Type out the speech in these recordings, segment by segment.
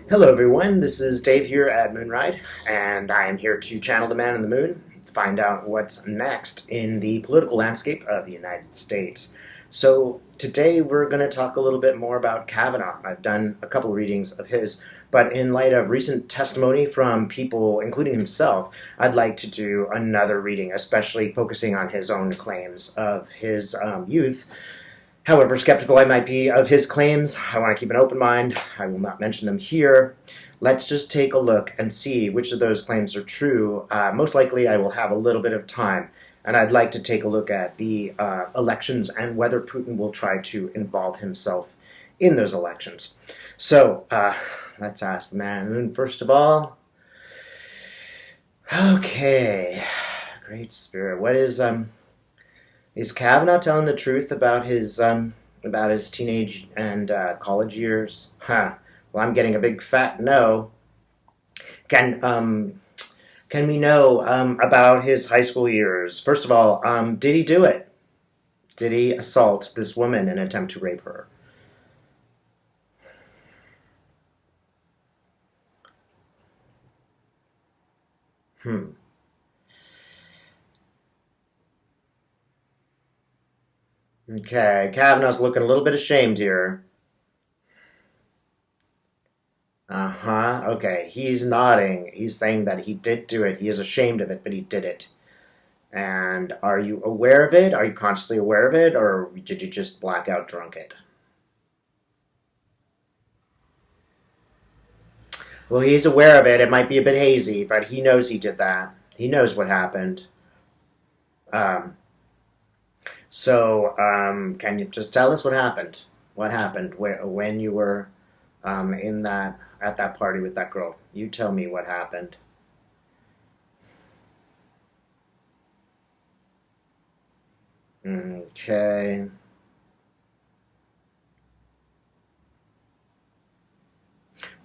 Hello, everyone. This is Dave here at Moonride, and I am here to channel the man in the moon, find out what's next in the political landscape of the United States. So, today we're going to talk a little bit more about Kavanaugh. I've done a couple readings of his, but in light of recent testimony from people, including himself, I'd like to do another reading, especially focusing on his own claims of his youth. However skeptical I might be of his claims, I want to keep an open mind. I will not mention them here. Let's just take a look and see which of those claims are true. Most likely I will have a little bit of time, and I'd like to take a look at the elections and whether Putin will try to involve himself in those elections. So, let's ask the man in the moon first of all. Okay, Great Spirit, what is Kavanaugh telling the truth about his teenage and college years? Huh. Well, I'm getting a big fat no. Can can we know about his high school years? First of all, did he do it? Did he assault this woman and attempt to rape her? Hmm. Okay, Kavanaugh's looking a little bit ashamed here. Uh-huh. Okay, he's nodding. He's saying that he did do it. He is ashamed of it, but he did it. And are you aware of it? Are you consciously aware of it? Or did you just black out drunk it? Well, he's aware of it. It might be a bit hazy, but he knows he did that. He knows what happened. Um, so, can you just tell us what happened? What happened when you were in that at that party with that girl? You tell me what happened. Okay.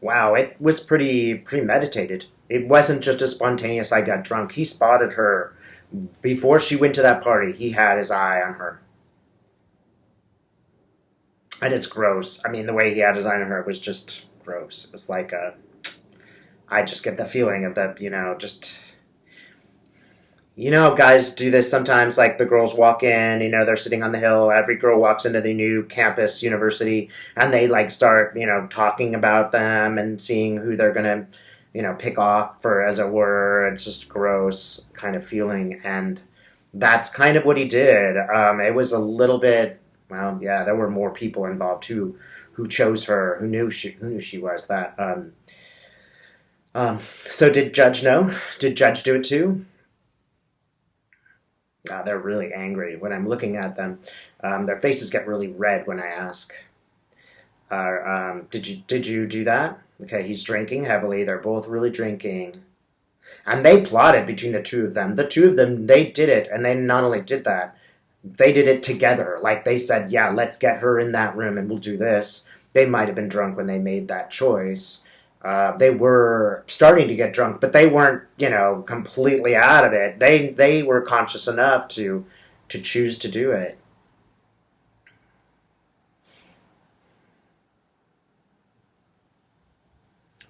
Wow, it was pretty premeditated. It wasn't just a spontaneous I got drunk. He spotted her before she went to that party. He had his eye on her. And it's gross. I mean, the way he had his eye on her was just gross. It was like I just get the feeling of that, just guys do this sometimes. Like the girls walk in, they're sitting on the hill. Every girl walks into the new campus university, and they like start, talking about them and seeing who they're gonna, pick off for, as it were. It's just gross kind of feeling, and that's kind of what he did. It was a little bit. Well, yeah, there were more people involved who chose her, who knew she was. So did Judge know? Did Judge do it too? They're really angry when I'm looking at them. Their faces get really red when I ask. Did you do that? Okay, he's drinking heavily. They're both really drinking, and they plotted between the two of them. The two of them, they did it, and they not only did that, they did it together. Like they said, yeah, let's get her in that room, and we'll do this. They might have been drunk when they made that choice. They were starting to get drunk, but they weren't, completely out of it. They were conscious enough to choose to do it.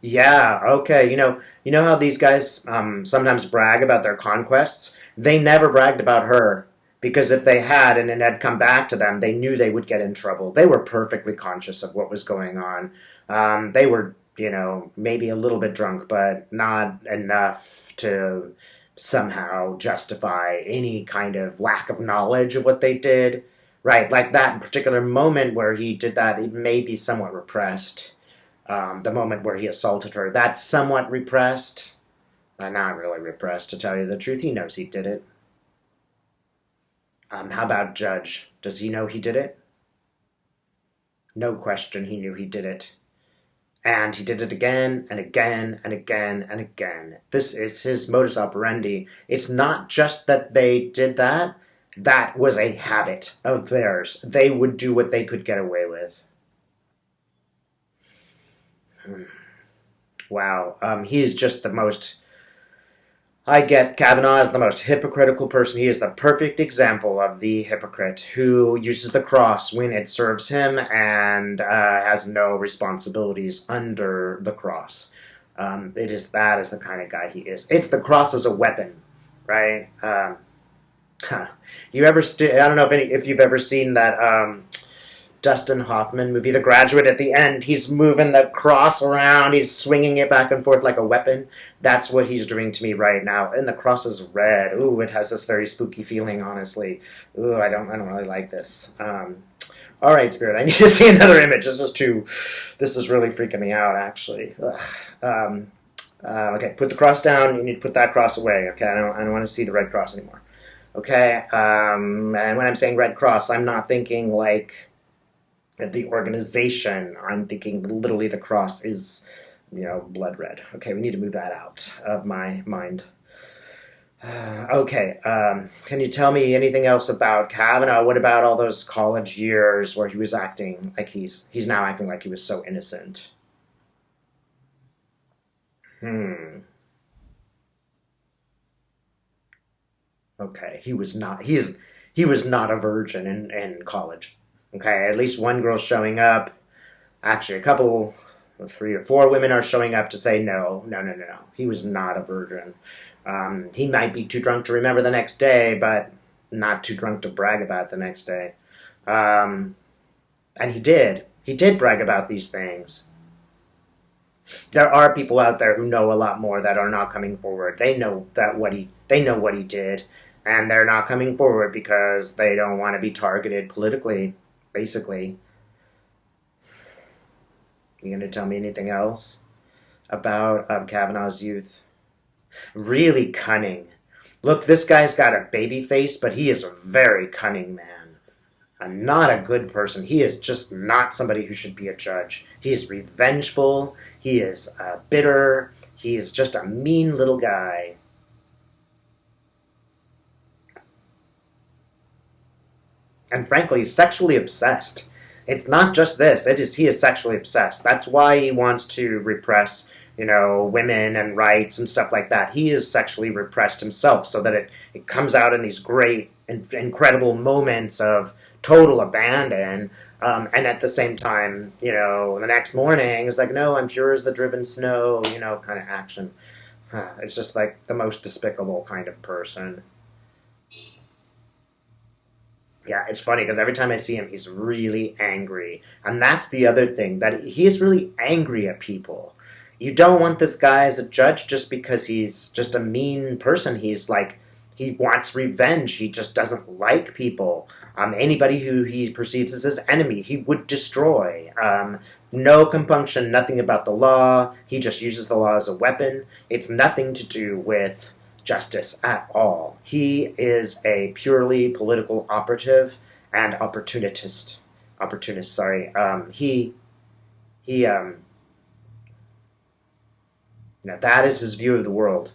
Yeah, okay. You know how these guys sometimes brag about their conquests? They never bragged about her because if they had and it had come back to them, they knew they would get in trouble. They were perfectly conscious of what was going on. They were, maybe a little bit drunk, but not enough to somehow justify any kind of lack of knowledge of what they did. Right, like that particular moment where he did that, it may be somewhat repressed. The moment where he assaulted her, that's somewhat repressed. Not really repressed, to tell you the truth. He knows he did it. How about Judge? Does he know he did it? No question, he knew he did it. And he did it again and again and again and again. This is his modus operandi. It's not just that they did that, that was a habit of theirs. They would do what they could get away with. Wow. He is just the most I get Kavanaugh as the most hypocritical person. He is the perfect example of the hypocrite who uses the cross when it serves him and has no responsibilities under the cross. That is the kind of guy he is. It's the cross as a weapon, right? Huh. I don't know if you've ever seen that Dustin Hoffman movie, The Graduate. At the end, he's moving the cross around, he's swinging it back and forth like a weapon. That's what he's doing to me right now. And the cross is red. Ooh, it has this very spooky feeling, honestly. Ooh, I don't really like this. All right, Spirit, I need to see another image. This is really freaking me out, actually. Okay, put the cross down. You need to put that cross away. Okay, I don't want to see the red cross anymore. Okay, and when I'm saying red cross, I'm not thinking like the organization. I'm thinking literally the cross is, blood red. Okay, we need to move that out of my mind. Okay, can you tell me anything else about Kavanaugh? What about all those college years where he was acting like he's now acting like he was so innocent? Hmm. Okay, he was not a virgin in college. Okay, at least one girl's showing up. Actually, a couple, 3 or 4 women are showing up to say no, no, no, no, no. He was not a virgin. He might be too drunk to remember the next day, but not too drunk to brag about the next day. Um, and he did. He did brag about these things. There are people out there who know a lot more that are not coming forward. They know what he did, and they're not coming forward because they don't want to be targeted politically. Basically, you gonna tell me anything else about Kavanaugh's youth? Really cunning. Look, this guy's got a baby face, but he is a very cunning man. And not a good person. He is just not somebody who should be a judge. He is revengeful. He is bitter. He's just a mean little guy. And frankly, sexually obsessed. It's not just this. He is sexually obsessed. That's why he wants to repress, women and rights and stuff like that. He is sexually repressed himself so that it comes out in these great, incredible moments of total abandon. And at the same time, the next morning, it's like, no, I'm pure as the driven snow, kind of action. It's just like the most despicable kind of person. Yeah, it's funny because every time I see him, he's really angry. And that's the other thing, that he is really angry at people. You don't want this guy as a judge just because he's just a mean person. He wants revenge. He just doesn't like people. Anybody who he perceives as his enemy, he would destroy. No compunction, nothing about the law. He just uses the law as a weapon. It's nothing to do with justice at all. He is a purely political operative and opportunist. Opportunist, sorry. He Now that is his view of the world,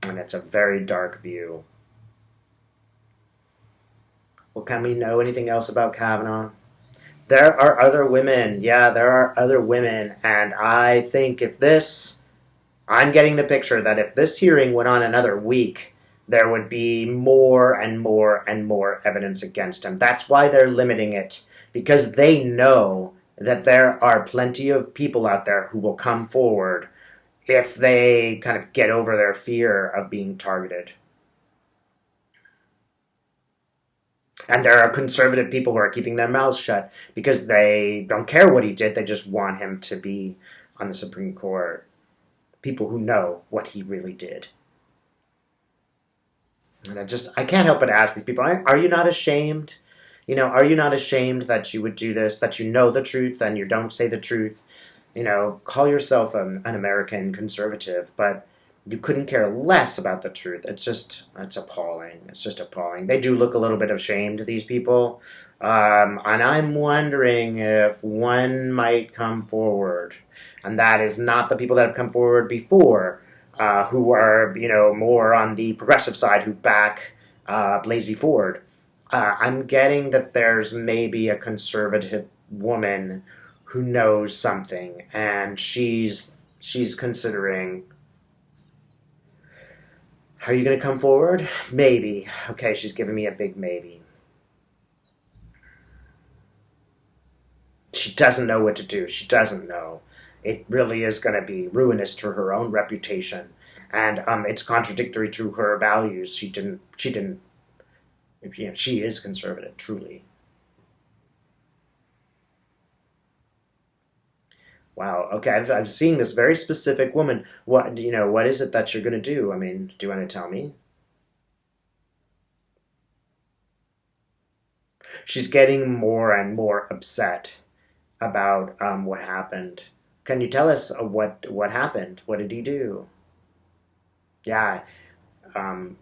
and it's a very dark view. Well, can we know anything else about Kavanaugh? There are other women. Yeah, there are other women, and I think I'm getting the picture that if this hearing went on another week, there would be more and more and more evidence against him. That's why they're limiting it, because they know that there are plenty of people out there who will come forward if they kind of get over their fear of being targeted. And there are conservative people who are keeping their mouths shut because they don't care what he did, they just want him to be on the Supreme Court. People who know what he really did. And I can't help but ask these people, are you not ashamed? Are you not ashamed that you would do this, that you know the truth and you don't say the truth? Call yourself an American conservative, but you couldn't care less about the truth. It's appalling. It's just appalling. They do look a little bit ashamed, these people. And I'm wondering if one might come forward. And that is not the people that have come forward before, who are, more on the progressive side, who back Blasey Ford. I'm getting that there's maybe a conservative woman who knows something, and she's considering Are you going to come forward? Maybe. Okay, she's giving me a big maybe. She doesn't know what to do. She doesn't know. It really is going to be ruinous to her own reputation, and it's contradictory to her values. She didn't. She didn't. She is conservative, truly. Wow. Okay, I'm seeing this very specific woman. What What is it that you're going to do? I mean, do you want to tell me? She's getting more and more upset about what happened. Can you tell us what happened? What did he do? Yeah, um,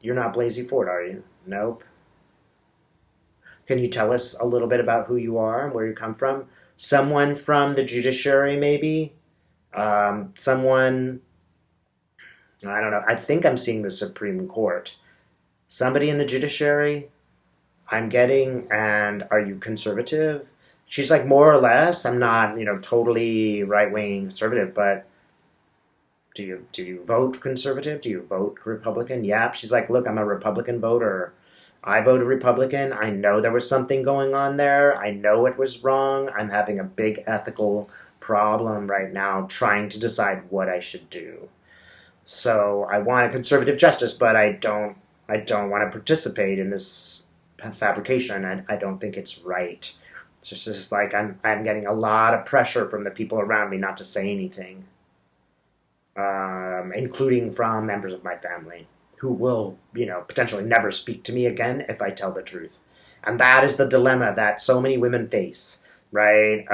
you're not Blasey Ford, are you? Nope. Can you tell us a little bit about who you are and where you come from? Someone from the judiciary, maybe? Someone, I don't know. I think I'm seeing the Supreme Court. Somebody in the judiciary, I'm getting, and are you conservative? She's like, more or less. I'm not, totally right wing conservative, but do you vote conservative? Do you vote Republican? Yep. She's like, look, I'm a Republican voter. I voted Republican. I know there was something going on there. I know it was wrong. I'm having a big ethical problem right now trying to decide what I should do. So I want a conservative justice, but I don't want to participate in this fabrication. I don't think it's right. It's just like I'm getting a lot of pressure from the people around me not to say anything, including from members of my family who will, potentially never speak to me again if I tell the truth. And that is the dilemma that so many women face, right?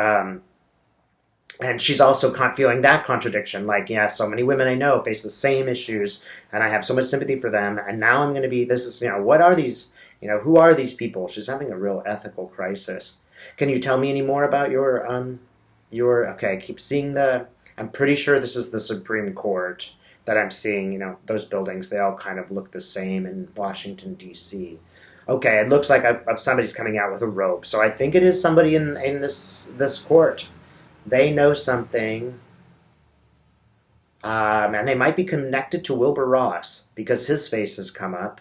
And she's also feeling that contradiction. Like, yeah, so many women I know face the same issues, and I have so much sympathy for them. And now I'm going to be, this is, what are these, who are these people? She's having a real ethical crisis. Can you tell me any more about okay, I keep seeing I'm pretty sure this is the Supreme Court that I'm seeing, those buildings, they all kind of look the same in Washington, D.C. Okay, it looks like somebody's coming out with a robe. So I think it is somebody in this court. They know something, and they might be connected to Wilbur Ross because his face has come up.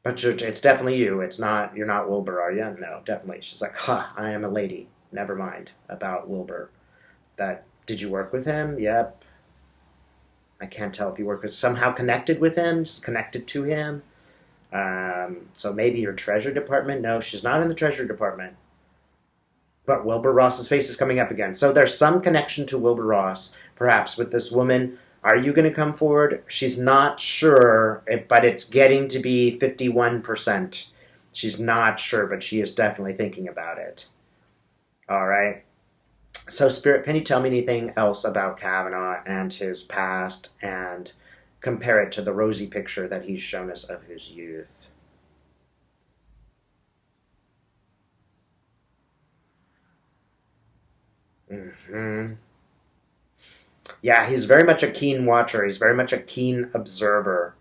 But it's definitely you. It's not. You're not Wilbur, are you? No, definitely. She's like, "Ha! I am a lady. Never mind about Wilbur. That did you work with him? Yep. I can't tell if you work with somehow connected with him, connected to him. So maybe your Treasury Department. No, she's not in the Treasury Department. But Wilbur Ross's face is coming up again. So there's some connection to Wilbur Ross, perhaps, with this woman. Are you going to come forward? She's not sure, but it's getting to be 51%. She's not sure, but she is definitely thinking about it. All right. So, Spirit, can you tell me anything else about Kavanaugh and his past and compare it to the rosy picture that he's shown us of his youth? Hmm. Yeah, he's very much a keen watcher. He's very much a keen observer.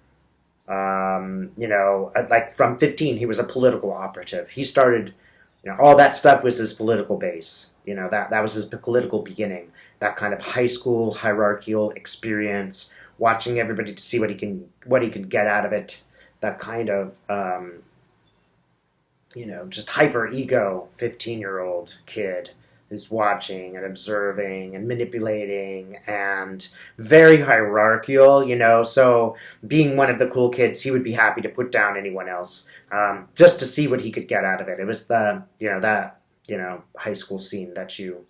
Like from 15, he was a political operative. He started, all that stuff was his political base. That was his political beginning. That kind of high school hierarchical experience, watching everybody to see what he could get out of it. That kind of, just hyper ego 15-year-old kid who's watching and observing and manipulating and very hierarchical, so being one of the cool kids, he would be happy to put down anyone else, just to see what he could get out of it. It was that high school scene that you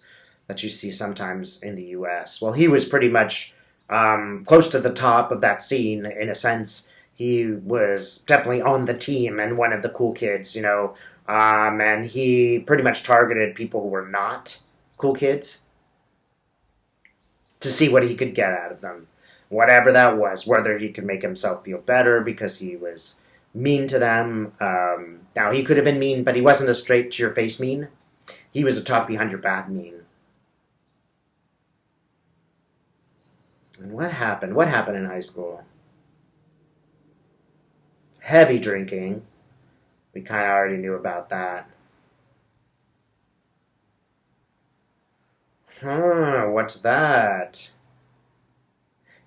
see sometimes in the US. Well, he was pretty much close to the top of that scene in a sense. He was definitely on the team and one of the cool kids, and he pretty much targeted people who were not cool kids to see what he could get out of them. Whatever that was, whether he could make himself feel better because he was mean to them. Now, he could have been mean, but he wasn't a straight to your face mean. He was a talk behind your back mean. And what happened? What happened in high school? Heavy drinking. We kind of already knew about that. What's that?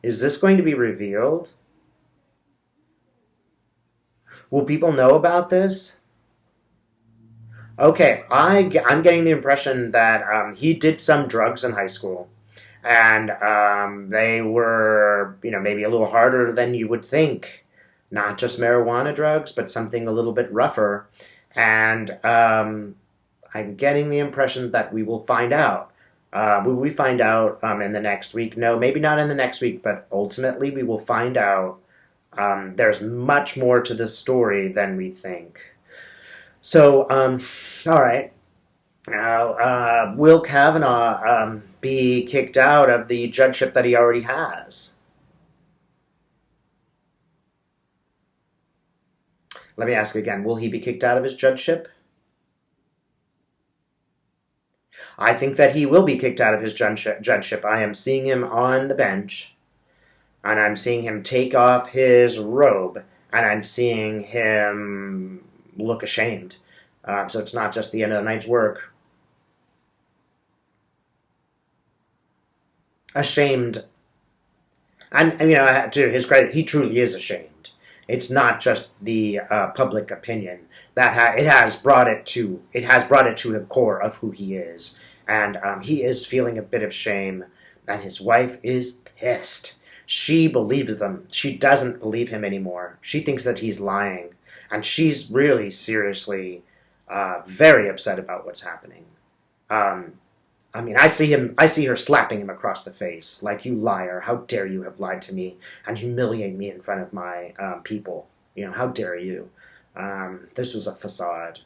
Is this going to be revealed? Will people know about this? Okay, I'm getting the impression that he did some drugs in high school, and they were, maybe a little harder than you would think. Not just marijuana drugs, but something a little bit rougher. And I'm getting the impression that we will find out. Will we find out in the next week? No, maybe not in the next week, but ultimately we will find out. There's much more to this story than we think. So, all right. Now, will Kavanaugh be kicked out of the judgeship that he already has? Let me ask again. Will he be kicked out of his judgeship? I think that he will be kicked out of his judgeship. I am seeing him on the bench, and I'm seeing him take off his robe, and I'm seeing him look ashamed. So it's not just the end of the night's work. Ashamed. And to his credit, he truly is ashamed. It's not just the public opinion that it has brought it to the core of who he is, and he is feeling a bit of shame, and his wife is pissed. She believes them. She doesn't believe him anymore. She thinks that he's lying, and she's really seriously very upset about what's happening. Um, I see her slapping him across the face, like, "You liar, how dare you have lied to me and humiliate me in front of my people. How dare you?" This was a facade.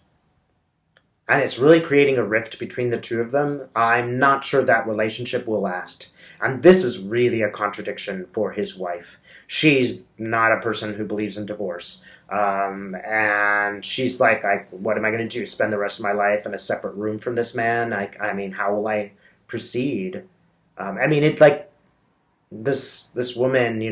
And it's really creating a rift between the two of them. I'm not sure that relationship will last. And this is really a contradiction for his wife. She's not a person who believes in divorce. And she's like, what am I going to do? Spend the rest of my life in a separate room from this man? How will I proceed? It's like this woman,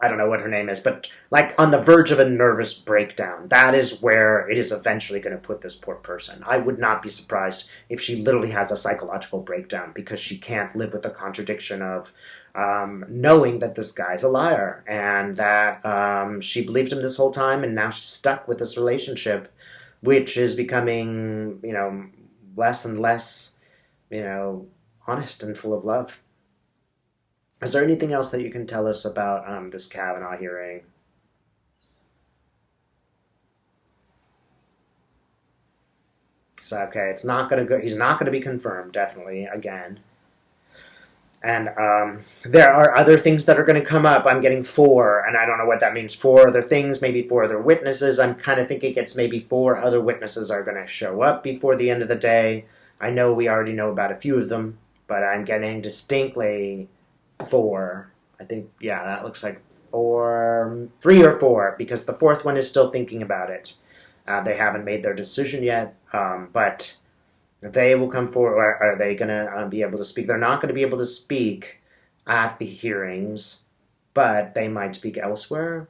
I don't know what her name is, but like on the verge of a nervous breakdown. That is where it is eventually going to put this poor person. I would not be surprised if she literally has a psychological breakdown because she can't live with the contradiction of knowing that this guy's a liar and that she believed him this whole time, and now she's stuck with this relationship, which is becoming, less and less, honest and full of love. Is there anything else that you can tell us about this Kavanaugh hearing? So, okay, it's not going to go. He's not going to be confirmed, definitely, again. And there are other things that are going to come up. I'm getting four, and I don't know what that means. Four other things, maybe four other witnesses. I'm kind of thinking it's maybe four other witnesses are going to show up before the end of the day. I know we already know about a few of them, but I'm getting distinctly four. I think, yeah, that looks like four, three or four, because the fourth one is still thinking about it. They haven't made their decision yet, but they will come forward. Are they going to be able to speak? They're not going to be able to speak at the hearings, but they might speak elsewhere.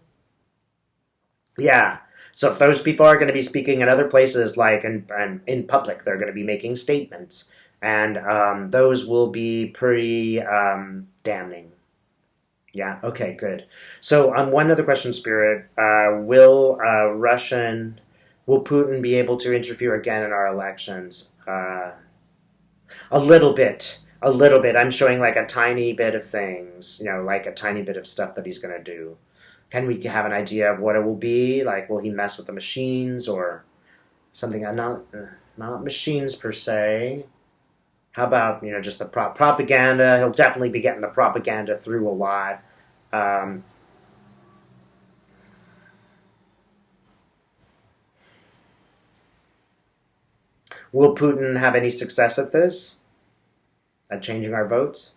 Yeah. So those people are going to be speaking in other places, like in public. They're going to be making statements, and those will be pretty damning. Yeah. Okay. Good. So, one other question, Spirit. Will Putin be able to interfere again in our elections? A little bit. A little bit. I'm showing like a tiny bit of things, like a tiny bit of stuff that he's going to do. Can we have an idea of what it will be? Like, will he mess with the machines or something? Not machines per se. How about, just the propaganda? He'll definitely be getting the propaganda through a lot. Um, will Putin have any success at this? At changing our votes?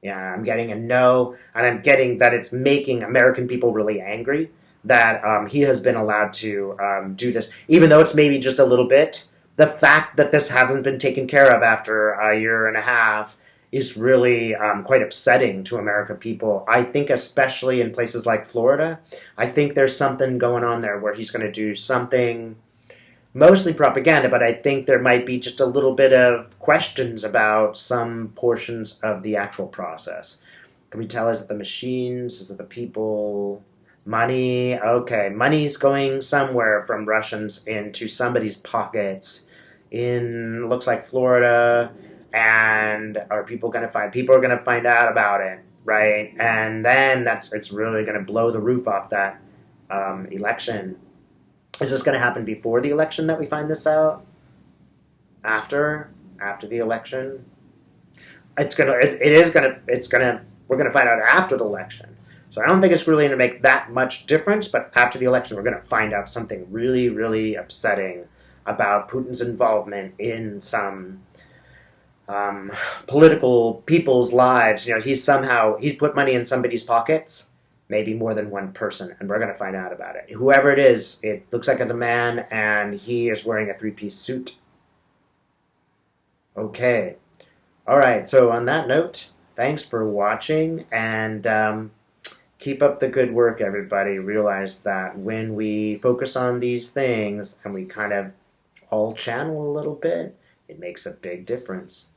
Yeah, I'm getting a no, and I'm getting that it's making American people really angry that he has been allowed to do this, even though it's maybe just a little bit. The fact that this hasn't been taken care of after a year and a half is really quite upsetting to American people. I think especially in places like Florida, I think there's something going on there where he's going to do something mostly propaganda, but I think there might be just a little bit of questions about some portions of the actual process. Can we tell, is it the machines? Is it the people? Money, okay. Money's going somewhere from Russians into somebody's pockets in, looks like Florida. And are people going to find, people are going to find out about it, right? And then it's really going to blow the roof off that election. Is this going to happen before the election that we find this out? After the election? We're gonna find out after the election. So I don't think it's really gonna make that much difference, but after the election we're gonna find out something really, really upsetting about Putin's involvement in some political people's lives. He's put money in somebody's pockets, maybe more than one person, and we're gonna find out about it. Whoever it is, it looks like it's a man, and he is wearing a three-piece suit. Okay. Alright, so on that note, thanks for watching, and keep up the good work, everybody. Realize that when we focus on these things and we kind of all channel a little bit, it makes a big difference.